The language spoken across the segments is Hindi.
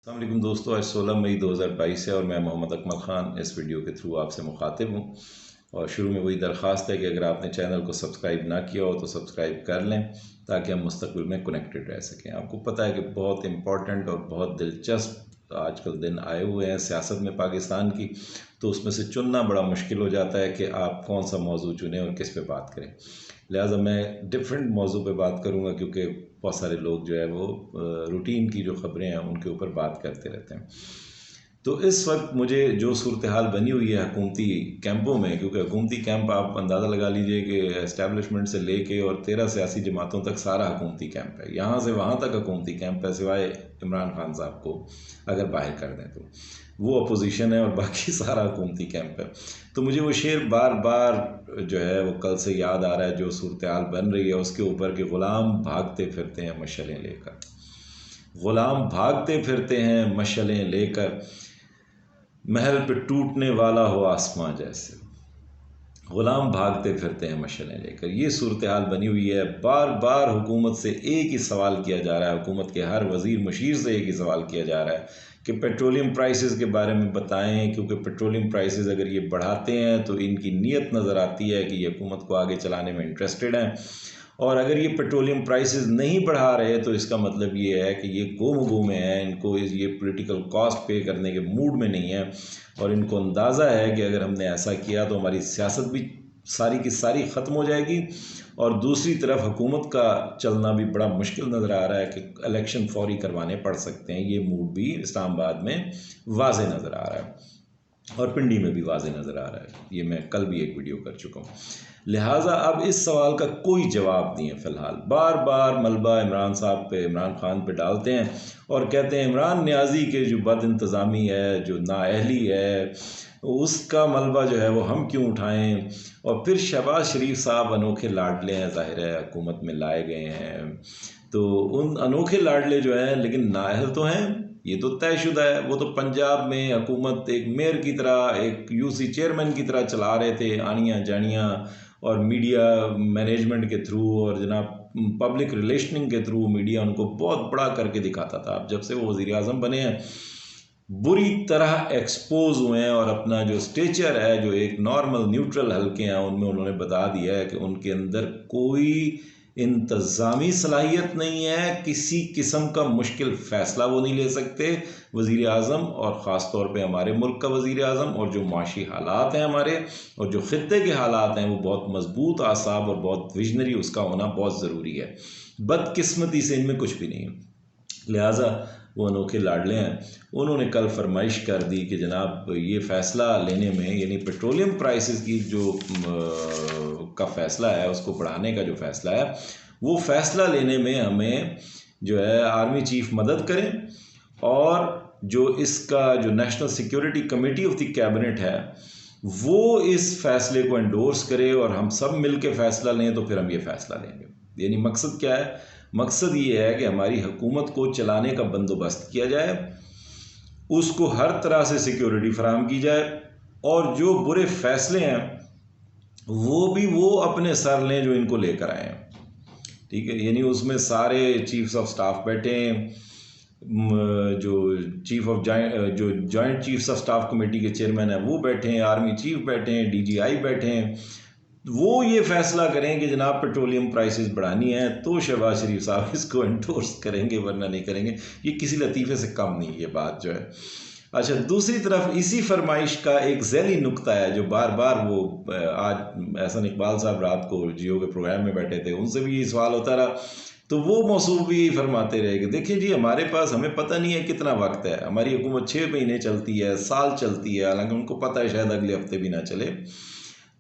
अस्सलाम वालेकुम दोस्तों, आज 16 मई 2022 है और मैं मोहम्मद अकमल ख़ान इस वीडियो के थ्रू आपसे मुखातिब हूँ। और शुरू में वही दरख्वास्त है कि अगर आपने चैनल को सब्सक्राइब ना किया हो तो सब्सक्राइब कर लें ताकि हम मुस्तक़बिल में कनेक्टेड रह सकें। आपको पता है कि बहुत इम्पॉर्टेंट और बहुत दिलचस्प आजकल दिन आए हुए हैं सियासत में पाकिस्तान की, तो उसमें से चुनना बड़ा मुश्किल हो जाता है कि आप कौन सा मौजू चुनें और किस पे बात करें। लिहाजा मैं डिफरेंट मौजू पे बात करूँगा क्योंकि बहुत सारे लोग जो है वो रूटीन की जो ख़बरें हैं उनके ऊपर बात करते रहते हैं। तो इस वक्त मुझे जो सूरत हाल बनी हुई है हुकूमती कैंपों में, क्योंकि हुकूमती कैंप आप अंदाज़ा लगा लीजिए कि एस्टैब्लिशमेंट से लेके और 13 सियासी जमातों तक सारा हुकूमती कैंप है, यहाँ से वहाँ तक हुकूमती कैंप है, सिवाय इमरान खान साहब को अगर बाहर कर दें तो वो अपोजिशन है और बाकी सारा हुकूमती कैंप है। तो मुझे वो शेर बार बार जो है वो कल से याद आ रहा है, जो सूरत हाल बन रही है उसके ऊपर कि ग़ुलाम भागते फिरते हैं मशलें लेकर, ग़ुलाम भागते फिरते हैं मशलें लेकर, महल पे टूटने वाला हो आसमां जैसे, ग़ुलाम भागते फिरते हैं मशलें लेकर। ये सूरत हाल बनी हुई है। बार बार हुकूमत से एक ही सवाल किया जा रहा है, हुकूमत के हर वज़ीर मशीर से एक ही सवाल किया जा रहा है कि पेट्रोलियम प्राइसेस के बारे में बताएं, क्योंकि पेट्रोलियम प्राइसेस अगर ये बढ़ाते हैं तो इनकी नीयत नज़र आती है कि ये हुकूमत को आगे चलाने में इंटरेस्टेड हैं, और अगर ये पेट्रोलियम प्राइसेस नहीं बढ़ा रहे तो इसका मतलब ये है कि ये गोम में है, इनको ये पॉलिटिकल कॉस्ट पे करने के मूड में नहीं है, और इनको अंदाज़ा है कि अगर हमने ऐसा किया तो हमारी सियासत भी सारी की सारी ख़त्म हो जाएगी, और दूसरी तरफ हुकूमत का चलना भी बड़ा मुश्किल नज़र आ रहा है कि इलेक्शन फौरी करवाने पड़ सकते हैं। ये मूड भी इस्लामाबाद में वाज़े नज़र आ रहा है और पिंडी में भी वाज़े नज़र आ रहा है। ये मैं कल भी एक वीडियो कर चुका हूँ। लिहाजा अब इस सवाल का कोई जवाब नहीं है फ़िलहाल। बार बार मलबा इमरान साहब पे, इमरान खान पे डालते हैं और कहते हैं इमरान नियाज़ी के जो बद इंतज़ामी है, जो नाअहली है, उसका मलबा जो है वो हम क्यों उठाएं। और फिर शहबाज शरीफ साहब अनोखे लाडले हैं, ज़ाहिर है हुकूमत में लाए गए हैं, तो उन अनोखे लाडले जो हैं लेकिन नाअहल तो हैं, ये तो तयशुदा है। वो तो पंजाब में हुकूमत एक मेयर की तरह, एक यूसी चेयरमैन की तरह चला रहे थे, आनियाँ जानियाँ, और मीडिया मैनेजमेंट के थ्रू और जनाब पब्लिक रिलेशनिंग के थ्रू मीडिया उनको बहुत बड़ा करके दिखाता था। अब जब से वो वज़ीर आज़म बने हैं बुरी तरह एक्सपोज हुए हैं, और अपना जो स्टेचर है, जो एक नॉर्मल न्यूट्रल हल्के हैं, उनमें उन्होंने बता दिया है कि उनके अंदर कोई इंतज़ामी सलाहियत नहीं है, किसी किस्म का मुश्किल फ़ैसला वो नहीं ले सकते वज़ीर आज़म, और ख़ास तौर पे हमारे मुल्क का वज़ीर आज़म, और जो माशी हालात हैं हमारे और जो ख़ित्ते के हालात हैं वो बहुत मजबूत आसाब और बहुत विजनरी उसका होना बहुत ज़रूरी है। बदकिस्मती से इनमें कुछ भी नहीं है, लिहाजा वो अनोखे लाडले हैं। उन्होंने कल फरमाइश कर दी कि जनाब ये फ़ैसला लेने में, यानी पेट्रोलियम प्राइसेस की जो का फ़ैसला है, उसको बढ़ाने का जो फ़ैसला है, वो फ़ैसला लेने में हमें जो है आर्मी चीफ मदद करें, और जो इसका जो national security committee of the cabinet है वो इस फ़ैसले को एंडोर्स करे, और हम सब मिल के फ़ैसला लें तो फिर हम ये फ़ैसला लेंगे। यानी मकसद क्या है? मकसद ये है कि हमारी हुकूमत को चलाने का बंदोबस्त किया जाए, उसको हर तरह से सिक्योरिटी फराहम की जाए, और जो बुरे फ़ैसले हैं वो भी वो अपने सर लें जो इनको लेकर आए हैं। ठीक है, यानी उसमें सारे चीफ्स ऑफ स्टाफ बैठे हैं, जो चीफ ऑफ जो joint chiefs of staff committee के चेयरमैन हैं वो बैठे हैं, आर्मी चीफ बैठे हैं, डीजीआई बैठे हैं, वो ये फ़ैसला करें कि जनाब पेट्रोलियम प्राइसेस बढ़ानी है तो शहबाज शरीफ साहब इसको एंडोर्स करेंगे, वरना नहीं करेंगे। ये किसी लतीफ़े से कम नहीं ये बात जो है। अच्छा, दूसरी तरफ इसी फरमाइश का एक ज़ैली नुक्ता है जो बार बार वो आज एहसन इकबाल साहब रात को जियो के प्रोग्राम में बैठे थे, उनसे भी ये सवाल होता रहा, तो वो मौसूफ भी यही फरमाते रहे कि देखिए जी, हमारे पास, हमें पता नहीं है कितना वक्त है, हमारी हुकूमत 6 महीने चलती है, साल चलती है, हालांकि उनको पता है शायद अगले हफ्ते भी ना चले,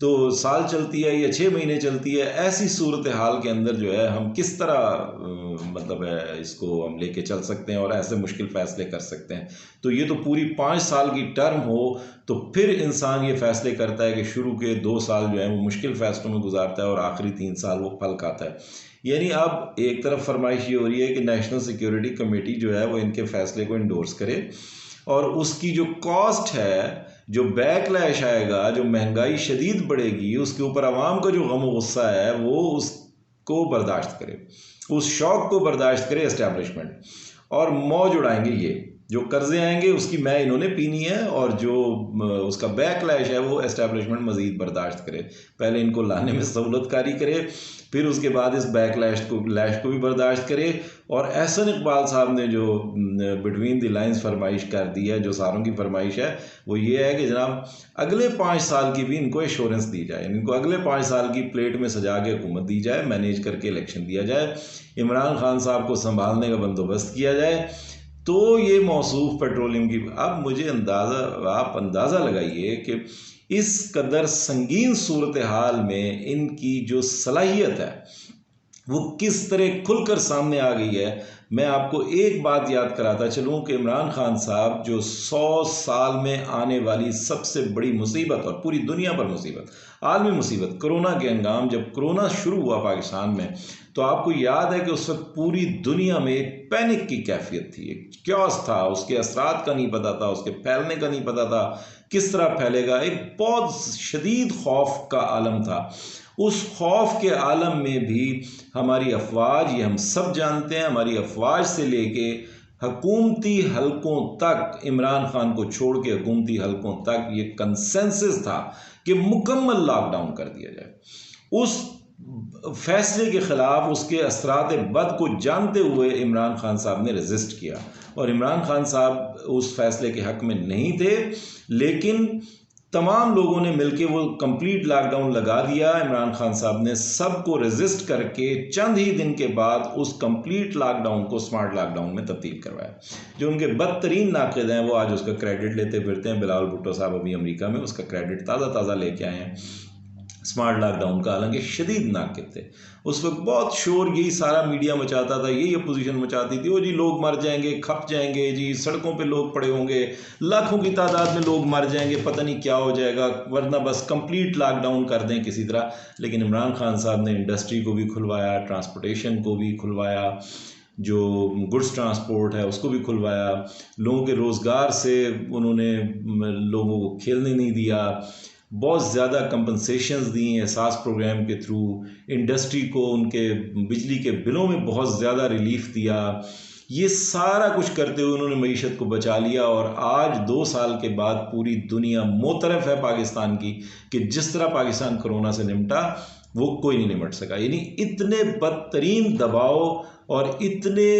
तो साल चलती है या 6 महीने चलती है। ऐसी सूरत हाल के अंदर जो है हम किस तरह मतलब है इसको हम लेके चल सकते हैं और ऐसे मुश्किल फ़ैसले कर सकते हैं। तो ये तो पूरी 5 साल की टर्म हो तो फिर इंसान ये फ़ैसले करता है कि शुरू के 2 साल जो है वो मुश्किल फ़ैसलों में गुजारता है और आखिरी 3 साल वो फल खाता है। यानी अब एक तरफ फरमाइश ये हो रही है कि नेशनल सिक्योरिटी कमेटी जो है वो इनके फ़ैसले को इंडोर्स करे, और उसकी जो कॉस्ट है, जो बैकलैश आएगा, जो महंगाई शदीद बढ़ेगी, उसके ऊपर आवाम का जो गम और गुस्सा है वो उसको बर्दाश्त करे, उस शौक को बर्दाश्त करे एस्टैब्लिशमेंट, और मौज उड़ाएंगे ये। जो कर्जे आएंगे उसकी मैं इन्होंने पीनी है, और जो उसका बैकलैश है वो एस्टैब्लिशमेंट मज़ीद बर्दाश्त करे। पहले इनको लाने में सहूलतकारी करे, फिर उसके बाद इस बैकलैश को भी बर्दाश्त करे। और एहसन इकबाल साहब ने जो बिटवीन द लाइंस फरमाइश कर दी है, जो सारों की फरमाइश है, वो ये है कि जनाब अगले 5 साल की भी इनको एश्योरेंस दी जाए, इनको अगले 5 साल की प्लेट में सजा के हुकूमत दी जाए, मैनेज करके इलेक्शन दिया जाए, इमरान खान साहब को संभालने का बंदोबस्त किया जाए। तो ये मौसूफ पेट्रोलियम की, अब मुझे आप अंदाज़ा लगाइए कि इस कदर संगीन सूरत हाल में इनकी जो सलाहियत है वो किस तरह खुलकर सामने आ गई है। मैं आपको एक बात याद कराता चलूं कि इमरान खान साहब जो 100 साल में आने वाली सबसे बड़ी मुसीबत, और पूरी दुनिया पर मुसीबत, आलमी मुसीबत, कोरोना के अंगाम, जब कोरोना शुरू हुआ पाकिस्तान में, तो आपको याद है कि उस वक्त पूरी दुनिया में एक पैनिक की कैफियत थी, एक क्योस था, उसके असरात का नहीं पता था, उसके फैलने का नहीं पता था, किस तरह फैलेगा, एक बहुत शदीद खौफ का आलम था। उस खौफ के आलम में भी हमारी अफवाज, ये हम सब जानते हैं, हमारी अफवाज से लेके हकूमती हलकों तक, इमरान खान को छोड़ के हकूमती हलकों तक ये कंसेंसस था कि मुकम्मल लॉकडाउन कर दिया जाए। उस फैसले के खिलाफ, उसके असरात बद को जानते हुए इमरान खान साहब ने रेजिस्ट किया, और इमरान खान साहब उस फैसले के हक में नहीं थे, लेकिन तमाम लोगों ने मिलकर वो कंप्लीट लॉकडाउन लगा दिया। इमरान खान साहब ने सबको रेजिस्ट करके चंद ही दिन के बाद उस कंप्लीट लॉकडाउन को स्मार्ट लॉकडाउन में तब्दील करवाया। जो उनके बदतरीन नाक़िद हैं वो आज उसका क्रेडिट लेते फिरते हैं। बिलावल भुट्टो साहब अभी अमेरिका में उसका क्रेडिट ताज़ा लेके आए हैं स्मार्ट लॉकडाउन का, हालांकि शदीद नाक़िद थे। उस वक्त बहुत शोर यही सारा मीडिया मचाता था, यही अपोजिशन मचाती थी, वो जी लोग मर जाएंगे, खप जाएंगे, जी सड़कों पे लोग पड़े होंगे, लाखों की तादाद में लोग मर जाएंगे, पता नहीं क्या हो जाएगा, वरना बस कंप्लीट लॉकडाउन कर दें किसी तरह। लेकिन इमरान खान साहब ने इंडस्ट्री को भी खुलवाया, ट्रांसपोर्टेशन को भी खुलवाया, जो गुड्स ट्रांसपोर्ट है उसको भी खुलवाया, लोगों के रोज़गार से उन्होंने लोगों को खेलने नहीं दिया, बहुत ज़्यादा कंपनसेशंस दी एहसास प्रोग्राम के थ्रू, इंडस्ट्री को उनके बिजली के बिलों में बहुत ज़्यादा रिलीफ दिया। ये सारा कुछ करते हुए उन्होंने मईशत को बचा लिया, और आज 2 साल के बाद पूरी दुनिया मोतरफ है पाकिस्तान की कि जिस तरह पाकिस्तान कोरोना से निपटा वो कोई नहीं निपट सका। यानी इतने बदतरीन दबाव और इतने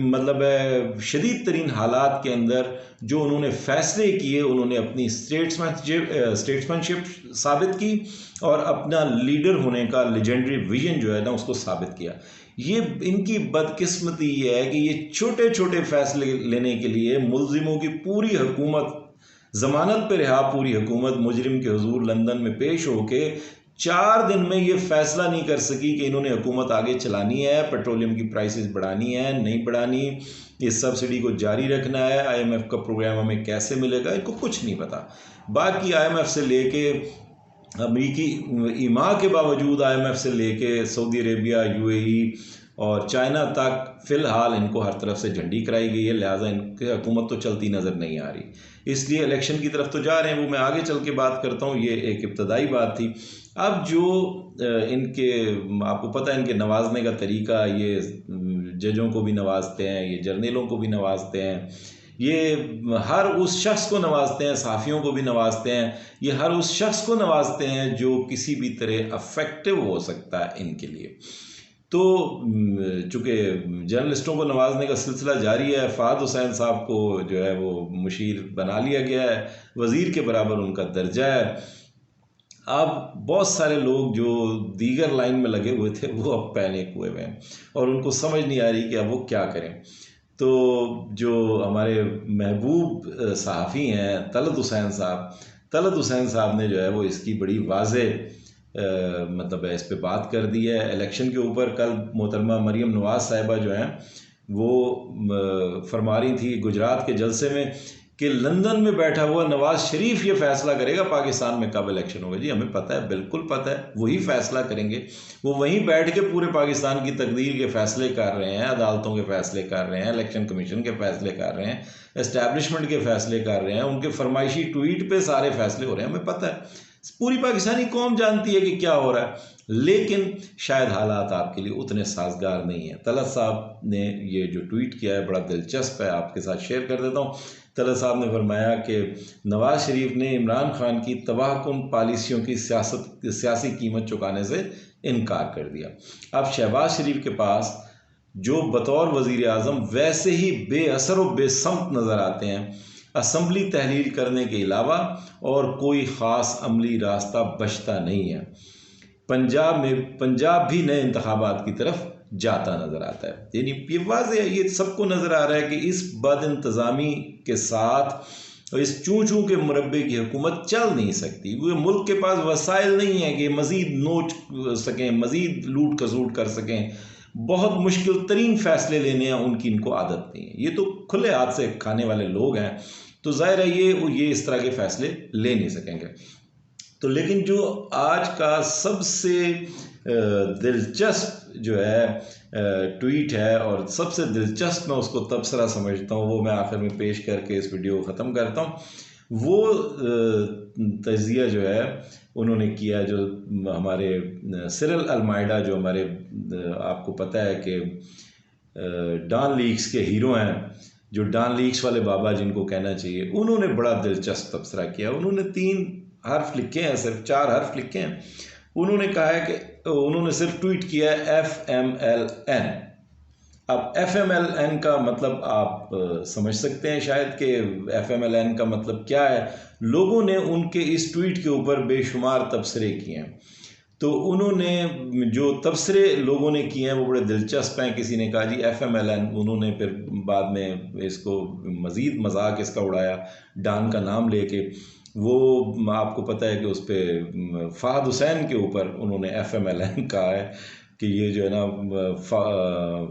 मतलब शदीद तरीन हालात के अंदर जो उन्होंने फ़ैसले किए, उन्होंने अपनी स्टेट्समैनशिप साबित की और अपना लीडर होने का लेजेंडरी विजन जो है ना उसको साबित किया। ये इनकी बदकिस्मती ये है कि ये छोटे छोटे फैसले लेने के लिए मुल्जिमों की पूरी हुकूमत, ज़मानत पे रिहा पूरी हुकूमत मुजरिम के हुजूर लंदन में पेश होके 4 दिन में ये फैसला नहीं कर सकी कि इन्होंने हुकूमत आगे चलानी है, पेट्रोलियम की प्राइसेस बढ़ानी है, नहीं बढ़ानी, इस सब्सिडी को जारी रखना है, IMF का प्रोग्राम हमें कैसे मिलेगा, इनको कुछ नहीं पता। बाकी IMF से लेके अमरीकी ईमा के बावजूद IMF से लेके सऊदी अरेबिया, UAE और चाइना तक फ़िलहाल इनको हर तरफ से झंडी कराई गई है, लिहाजा इनकी हुकूमत तो चलती नज़र नहीं आ रही, इसलिए इलेक्शन की तरफ तो जा रहे हैं, वो मैं आगे चल के बात करता हूँ। ये एक इब्तदाई बात थी। अब जो इनके, आपको पता है इनके नवाजने का तरीका, ये जजों को भी नवाजते हैं, ये जर्नलों को भी नवाजते हैं, ये हर उस शख्स को नवाजते हैं, सहाफ़ियों को भी नवाजते हैं, ये हर उस शख्स को नवाजते हैं जो किसी भी तरह अफेक्टिव हो सकता है इनके लिए। तो चूँकि जर्नलिस्टों को नवाजने का सिलसिला जारी है, फ़ाद हुसैन साहब को जो है वो मुशीर बना लिया गया है, वज़ीर के बराबर उनका दर्जा है। अब बहुत सारे लोग जो दीगर लाइन में लगे हुए थे वो अब पैनिक हुए हैं और उनको समझ नहीं आ रही कि अब वो क्या करें। तो जो हमारे महबूब सहाफ़ी हैं तलत हुसैन साहब ने जो है वो इसकी बड़ी वाज़ेह मतलब इस पे बात कर दी है इलेक्शन के ऊपर। कल मोहतरमा मरियम नवाज़ साहिबा जो हैं वो फरमा रही थी गुजरात के जलसे में कि लंदन में बैठा हुआ नवाज शरीफ ये फैसला करेगा पाकिस्तान में कब इलेक्शन होगा। जी हमें पता है, बिल्कुल पता है, वही फैसला करेंगे। वो वहीं बैठ के पूरे पाकिस्तान की तकदीर के फैसले कर रहे हैं, अदालतों के फैसले कर रहे हैं, इलेक्शन कमीशन के फैसले कर रहे हैं, एस्टैब्लिशमेंट के फैसले कर रहे हैं, उनके फरमाइशी ट्वीट पे सारे फैसले हो रहे हैं, हमें पता है। पूरी पाकिस्तानी कौम जानती है कि क्या हो रहा है, लेकिन शायद हालात आपके लिए उतने साजगार नहीं है। तलत साहब ने ये जो ट्वीट किया है बड़ा दिलचस्प है, आपके साथ शेयर कर देता हूँ। तलत साहब ने फरमाया कि नवाज शरीफ ने इमरान खान की तबाहकुन पॉलिसियों की सियासी कीमत चुकाने से इनकार कर दिया। अब शहबाज शरीफ के पास जो बतौर वज़ीर आज़म वैसे ही बेअसर व बेसमत नज़र आते हैं, असम्बली तहलील करने के अलावा और कोई ख़ास अमली रास्ता बचता नहीं है। पंजाब भी नए इंतखाबात की तरफ जाता नज़र आता है। यानी ये वाज़ेह है, ये सबको नज़र आ रहा है कि इस बदइंतज़ामी के साथ इस चूँ चूँ के मुरब्बे की हुकूमत चल नहीं सकती। वो मुल्क के पास वसाइल नहीं है कि मज़ीद नोच सकें, मज़ीद लूट खसूट कर सकें। बहुत मुश्किल तरीन फ़ैसले लेने हैं उनकी इनको आदत नहीं है। ये तो खुले हाथ से खाने वाले लोग हैं, तो ज़ाहिर है ये इस तरह के फ़ैसले ले नहीं सकेंगे। तो लेकिन जो आज का सबसे दिलचस्प जो है ट्वीट है और सबसे दिलचस्प मैं उसको तबसरा समझता हूँ, वो मैं आखिर में पेश करके इस वीडियो को ख़त्म करता हूँ। वो तज़िया जो है उन्होंने किया, जो हमारे सिरिल अलमाइडा, जो हमारे आपको पता है कि डॉन लीक्स के हीरो हैं, जो डॉन लीक्स वाले बाबा जिनको कहना चाहिए, उन्होंने बड़ा दिलचस्प तबसरा किया। उन्होंने 3 हर्फ लिखे हैं, सिर्फ 4 हर्फ लिखे हैं। उन्होंने कहा है कि उन्होंने सिर्फ ट्वीट किया है FMLN। अब FMLN का मतलब आप समझ सकते हैं शायद कि FMLN का मतलब क्या है। लोगों ने उनके इस ट्वीट के ऊपर बेशुमार तबसरे किए हैं। तो उन्होंने जो तबसरे लोगों ने किए हैं वो बड़े दिलचस्प हैं। किसी ने कहा जी FMLN, उन्होंने फिर बाद में इसको मज़ीद मजाक इसका उड़ाया डॉन का नाम लेके। वो आपको पता है कि उस पर फ़हद हुसैन के ऊपर उन्होंने FMLN कहा है कि ये जो है ना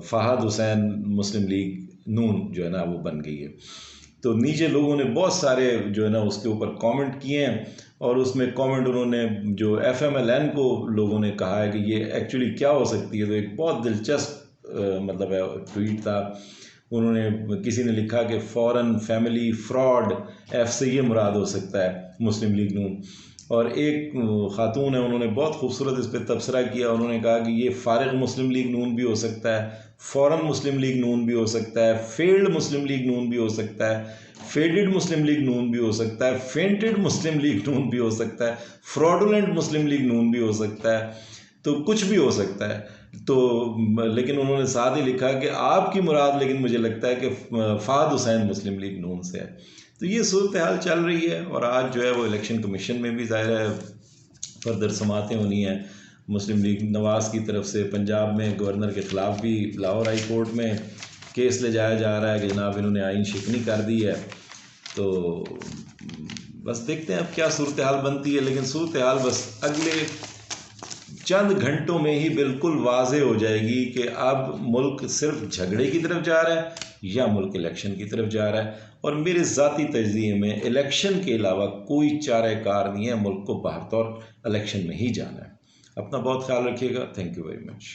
फ़हद हुसैन मुस्लिम लीग नून जो है ना वो बन गई है। तो नीचे लोगों ने बहुत सारे जो है ना उसके ऊपर कमेंट किए हैं, और उसमें कमेंट उन्होंने जो FMLN को लोगों ने कहा है कि ये एक्चुअली क्या हो सकती है। तो एक बहुत दिलचस्प मतलब है ट्वीट था। उन्होंने किसी ने लिखा कि फॉरेन फैमिली फ्रॉड, F से ये मुराद हो सकता है मुस्लिम लीग नून। और एक खातून है, उन्होंने बहुत खूबसूरत इस पर तबसरा किया। उन्होंने कहा कि ये फारिग मुस्लिम लीग नून भी हो सकता है, फॉरेन मुस्लिम लीग नून भी हो सकता है, फेल्ड मुस्लिम लीग नून भी हो सकता है, फेडेड मुस्लिम लीग नून भी हो सकता है, फेंटेड मुस्लिम लीग नून भी हो सकता है, फ्रॉडुलेंट मुस्लिम लीग नून भी हो सकता है। तो कुछ भी हो सकता है। तो लेकिन उन्होंने साथ ही लिखा कि आपकी मुराद, लेकिन मुझे लगता है कि फ़हद हुसैन मुस्लिम लीग नून से है। तो ये सूरत हाल चल रही है। और आज जो है वो इलेक्शन कमीशन में भी ज़ाहिर है फर्दर समातें होनी है। मुस्लिम लीग नवाज की तरफ से पंजाब में गवर्नर के ख़िलाफ़ भी लाहौर हाई कोर्ट में केस ले जाया जा रहा है कि जनाब इन्होंने आइन शिकनी कर दी है। तो बस देखते हैं अब क्या सूरत हाल बनती है। लेकिन सूरत हाल बस अगले चंद घंटों में ही बिल्कुल वाज़ेह हो जाएगी कि अब मुल्क सिर्फ झगड़े की तरफ जा रहा है या मुल्क इलेक्शन की तरफ जा रहा है। और मेरे ज़ाती तजज़िये में इलेक्शन के अलावा कोई चाराकार नहीं है, मुल्क को बहरतौर इलेक्शन में ही जाना है। अपना बहुत ख्याल रखिएगा। Thank you very much.